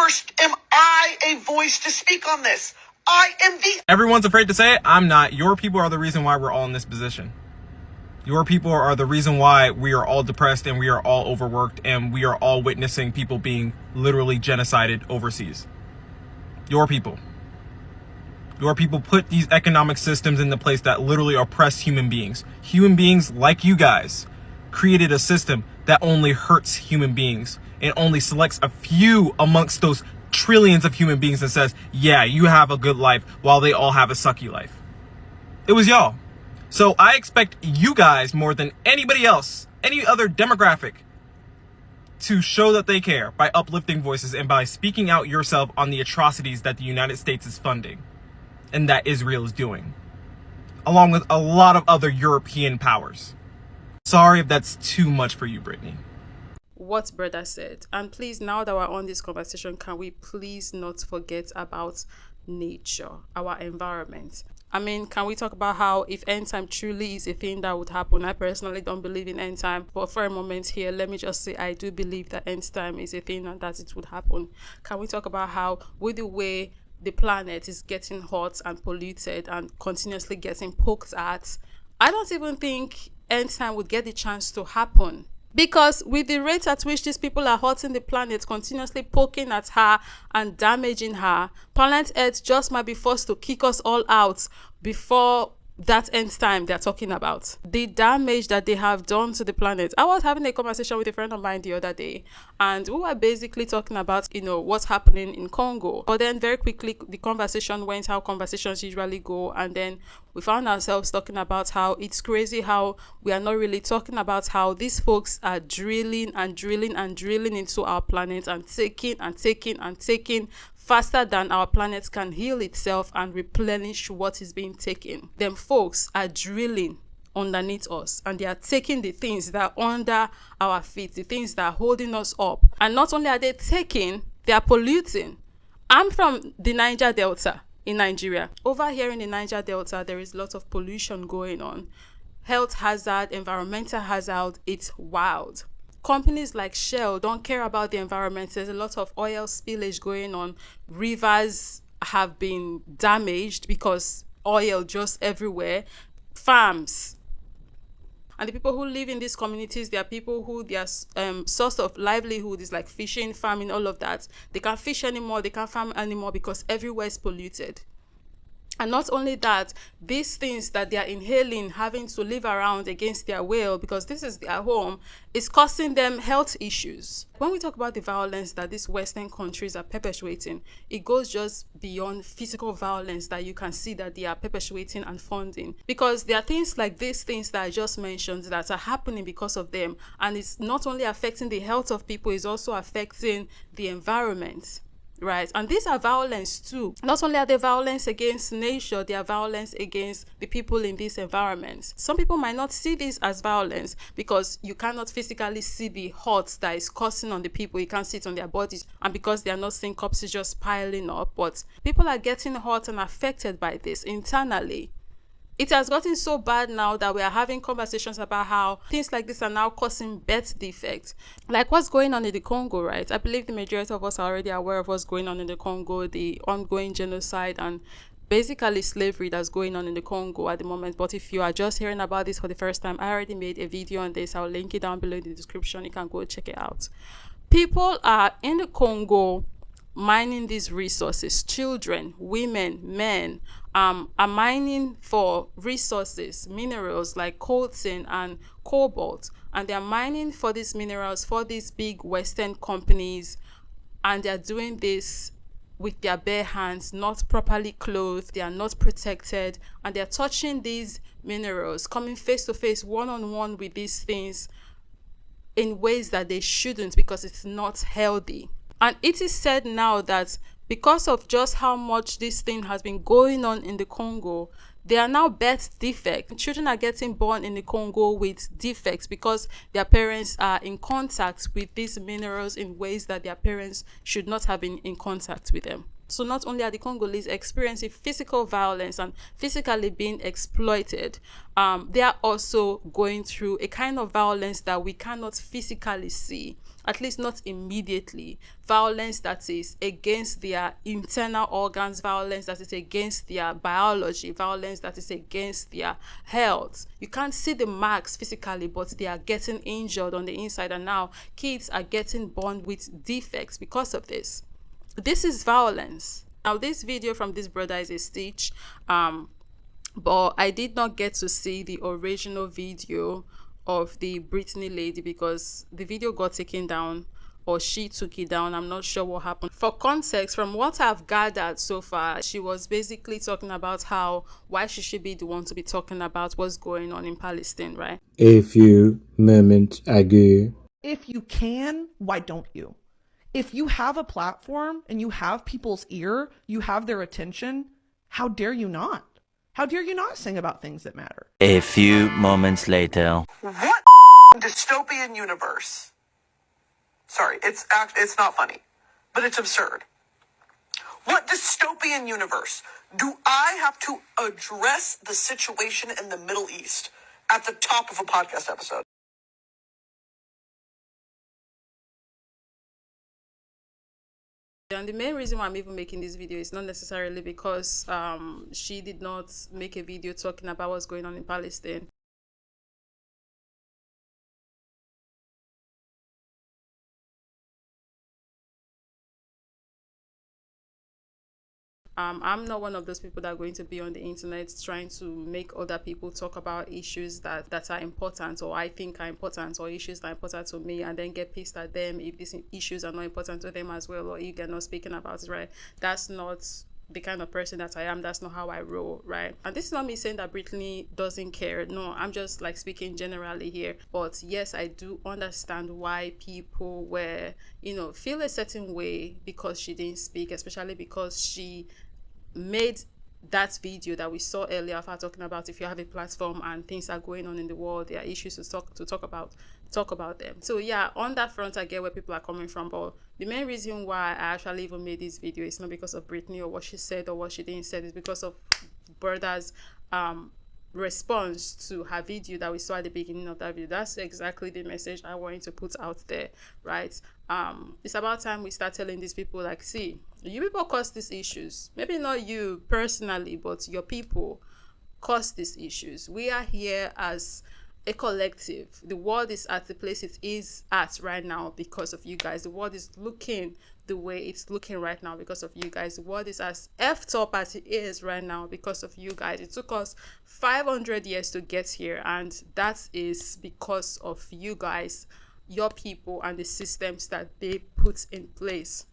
first am I a voice to speak on this. I am the... Everyone's afraid to say it. I'm not. Your people are the reason why we're all in this position. Your people are the reason why we are all depressed and we are all overworked and we are all witnessing people being literally genocided overseas. Your people. Your people put these economic systems into place that literally oppress human beings. Human beings like you guys created a system that only hurts human beings and only selects a few amongst those trillions of human beings and says, yeah, you have a good life while they all have a sucky life. It was y'all. So I expect you guys more than anybody else, any other demographic, to show that they care by uplifting voices and by speaking out yourself on the atrocities that the United States is funding and that Israel is doing, along with a lot of other European powers. Sorry if that's too much for you, Brittany. What brother said. And please, now that we're on this conversation, can we please not forget about nature, our environment? I mean, can we talk about how if end time truly is a thing that would happen? I personally don't believe in end time, but for a moment here, let me just say I do believe that end time is a thing and that it would happen. Can we talk about how with the way the planet is getting hot and polluted and continuously getting poked at, I don't even think end time would get the chance to happen. Because with the rate at which these people are hurting the planet, continuously poking at her and damaging her, planet Earth just might be forced to kick us all out before that end time they're talking about. The damage that they have done to the planet. I was having a conversation with a friend of mine the other day, and we were basically talking about, what's happening in Congo. But then very quickly, the conversation went how conversations usually go, and then we found ourselves talking about how it's crazy how we are not really talking about how these folks are drilling and drilling and drilling into our planet and taking and taking and taking faster than our planet can heal itself and replenish what is being taken. Them folks are drilling underneath us and they are taking the things that are under our feet, the things that are holding us up. And not only are they taking, they are polluting. I'm from the Niger Delta in Nigeria. Over here in the Niger Delta, there is lots of pollution going on. Health hazard, environmental hazard, it's wild. Companies like Shell don't care about the environment. There's a lot of oil spillage going on. Rivers have been damaged because oil just everywhere. Farms. And the people who live in these communities, they are people who their source of livelihood is like fishing, farming, all of that. They can't fish anymore. They can't farm anymore because everywhere is polluted. And not only that, these things that they are inhaling, having to live around against their will because this is their home, is causing them health issues. When we talk about the violence that these Western countries are perpetuating, it goes just beyond physical violence that you can see that they are perpetuating and funding. Because there are things like these things that I just mentioned that are happening because of them. And it's not only affecting the health of people, it's also affecting the environment. Right, and these are violence too. Not only are they violence against nature, they are violence against the people in these environments. Some people might not see this as violence because you cannot physically see the hurt that is causing on the people. You can't see it on their bodies, and because they are not seeing corpses just piling up. But people are getting hurt and affected by this internally. It has gotten so bad now that we are having conversations about how things like this are now causing birth defects. Like what's going on in the Congo, right? I believe the majority of us are already aware of what's going on in the Congo, the ongoing genocide and basically slavery that's going on in the Congo at the moment. But if you are just hearing about this for the first time, I already made a video on this. I'll link it down below in the description. You can go check it out. People are in the Congo mining these resources. Children, women, men are mining for resources, minerals like coltan and cobalt, and they're mining for these minerals for these big Western companies, and they're doing this with their bare hands, not properly clothed, they are not protected, and they're touching these minerals, coming face to face, one-on-one with these things in ways that they shouldn't because it's not healthy. And it is said now that because of just how much this thing has been going on in the Congo, there are now birth defects. Children are getting born in the Congo with defects because their parents are in contact with these minerals in ways that their parents should not have been in contact with them. So not only are the Congolese experiencing physical violence and physically being exploited, they are also going through a kind of violence that we cannot physically see. at least not immediately, violence that is against their internal organs, violence that is against their biology, violence that is against their health. You can't see the marks physically, but they are getting injured on the inside, and now kids are getting born with defects because of this. This is violence. Now, this video from this brother is a stitch, but I did not get to see the original video of the Britney lady because the video got taken down, or she took it down. I'm not sure what happened. For context, from what I've gathered so far, she was basically talking about how why she should be the one to be talking about what's going on in Palestine, right? A few moments ago. If you can, why don't you? If you have a platform and you have people's ear, you have their attention, how dare you not? How dare you not sing about things that matter? A few moments later. What dystopian universe? Sorry, it's not funny, but it's absurd. What dystopian universe do I have to address the situation in the Middle East at the top of a podcast episode? And the main reason why I'm even making this video is not necessarily because she did not make a video talking about what's going on in Palestine. I'm not one of those people that are going to be on the internet trying to make other people talk about issues that are important, or I think are important, or issues that are important to me, and then get pissed at them if these issues are not important to them as well, or if they're not speaking about it, right? That's not the kind of person that I am. That's not how I roll, right? And this is not me saying that Britney doesn't care. No, I'm just like speaking generally here. But yes, I do understand why people were, feel a certain way because she didn't speak, especially because she made that video that we saw earlier of her talking about if you have a platform and things are going on in the world, there are issues to talk about them. So yeah, on that front, I get where people are coming from, but the main reason why I actually even made this video is not because of Britney or what she said or what she didn't say. It's because of Bertha's response to her video that we saw at the beginning of that video. That's exactly the message I wanted to put out there, right? It's about time we start telling these people, like, see, you people cause these issues. Maybe not you personally, but your people cause these issues. We are here as a collective. The world is at the place it is at right now because of you guys. The world is looking the way it's looking right now because of you guys. The world is as effed up as it is right now because of you guys. It took us 500 years to get here, and that is because of you guys, your people, and the systems that they put in place,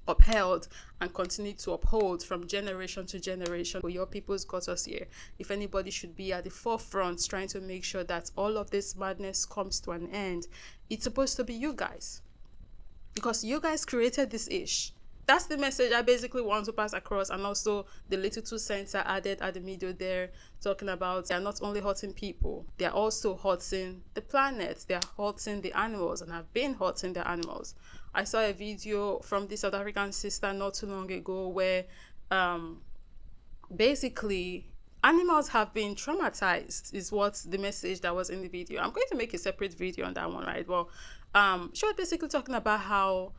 upheld, and continue to uphold from generation to generation. Your people's got us here. If anybody should be at the forefront trying to make sure that all of this madness comes to an end, it's supposed to be you guys, because you guys created this ish. That's the message I basically want to pass across. And also the little 2 cents I added at the middle there, talking about they're not only hurting people, they're also hurting the planet, they're hurting the animals, and have been hurting the animals. I saw a video from this South African sister not too long ago where basically animals have been traumatized, is what the message that was in the video. I'm going to make a separate video on that one, right? Well, she was basically talking about how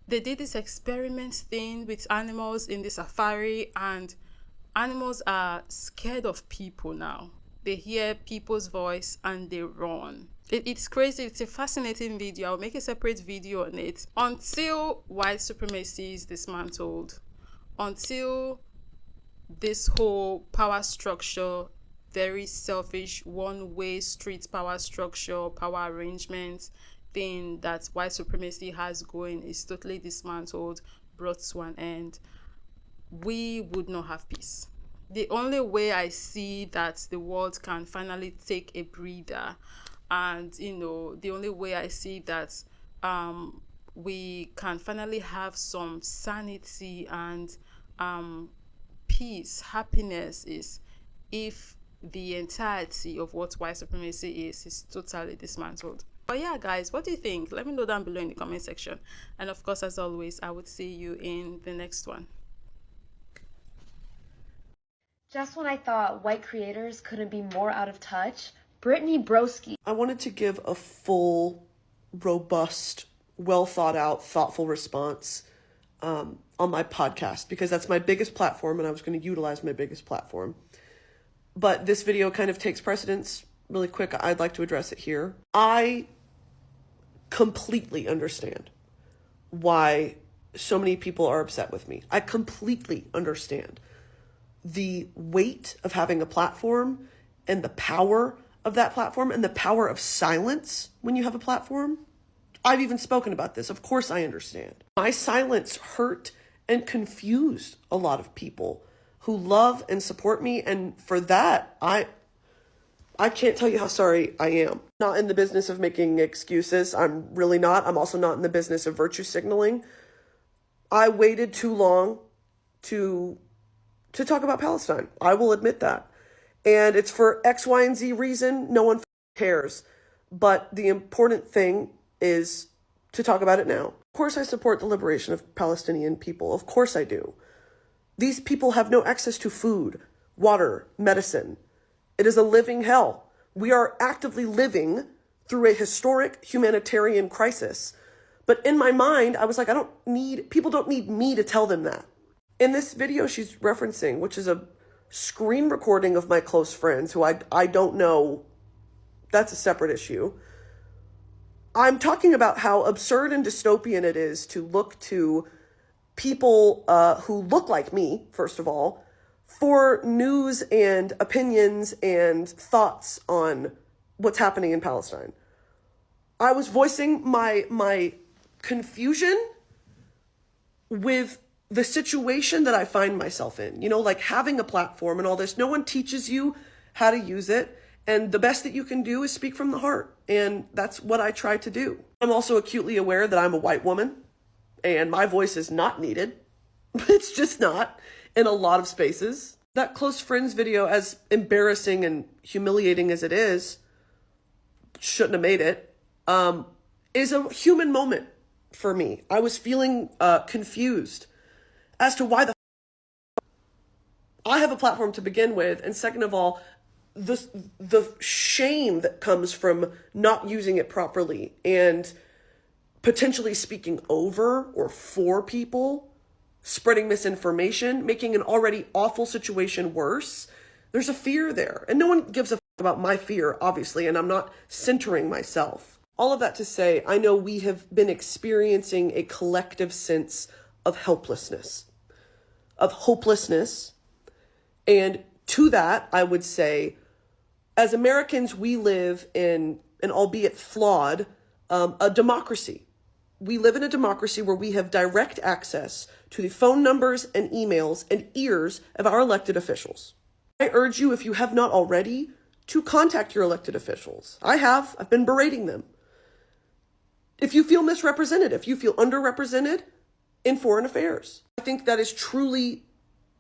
they did this experiment thing with animals in the safari, and animals are scared of people now. They hear people's voice and they run. It's crazy. It's a fascinating video. I'll make a separate video on it. Until white supremacy is dismantled, until this whole power structure, very selfish, one-way street power structure, power arrangement thing that white supremacy has going is totally dismantled, brought to an end, we would not have peace. The only way I see that the world can finally take a breather, and the only way I see that we can finally have some sanity and peace, happiness, is if the entirety of what white supremacy is totally dismantled. But yeah, guys, what do you think? Let me know down below in the comment section. And of course, as always, I would see you in the next one. Just when I thought white creators couldn't be more out of touch, Brittany Broski. I wanted to give a full robust, well thought out, thoughtful response on my podcast, because that's my biggest platform and I was going to utilize my biggest platform. But this video kind of takes precedence. Really quick, I'd like to address it here. I completely understand why so many people are upset with me. I completely understand the weight of having a platform and the power of that platform and the power of silence when you have a platform. I've even spoken about this. Of course I understand. My silence hurt and confused a lot of people who love and support me, and for that, I can't tell you how sorry I am. Not in the business of making excuses. I'm really not. I'm also not in the business of virtue signaling. I waited too long to talk about Palestine. I will admit that. And it's for X, Y, and Z reason. No one cares. But the important thing is to talk about it now. Of course I support the liberation of Palestinian people. Of course I do. These people have no access to food, water, medicine. It is a living hell. We are actively living through a historic humanitarian crisis. But in my mind, I was like, people don't need me to tell them that. In this video she's referencing, which is a screen recording of my close friends who I don't know, that's a separate issue. I'm talking about how absurd and dystopian it is to look to people who look like me, first of all, for news and opinions and thoughts on what's happening in Palestine. I was voicing my confusion with the situation that I find myself in, like having a platform and all this. No one teaches you how to use it. And the best that you can do is speak from the heart. And that's what I try to do. I'm also acutely aware that I'm a white woman and my voice is not needed. It's just not in a lot of spaces. That close friends video, as embarrassing and humiliating as it is, shouldn't have made it, is a human moment for me. I was feeling confused as to why I have a platform to begin with. And second of all, the shame that comes from not using it properly and potentially speaking over or for people, spreading misinformation, making an already awful situation worse. There's a fear there. And no one gives a about my fear, obviously, and I'm not centering myself. All of that to say, I know we have been experiencing a collective sense of helplessness, of hopelessness. And to that, I would say, as Americans, we live in an albeit flawed, a democracy. We live in a democracy where we have direct access to the phone numbers and emails and ears of our elected officials. I urge you, if you have not already, to contact your elected officials. I've been berating them. If you feel misrepresented, if you feel underrepresented in foreign affairs, I think that is truly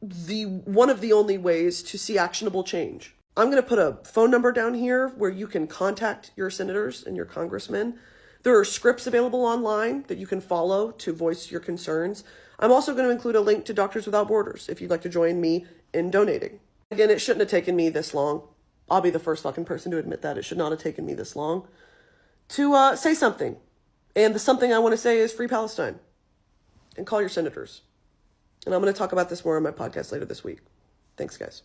one of the only ways to see actionable change. I'm going to put a phone number down here where you can contact your senators and your congressmen. There are scripts available online that you can follow to voice your concerns. I'm also going to include a link to Doctors Without Borders if you'd like to join me in donating. Again, it shouldn't have taken me this long. I'll be the first fucking person to admit that. It should not have taken me this long to say something. And the something I want to say is free Palestine. And call your senators. And I'm going to talk about this more on my podcast later this week. Thanks, guys.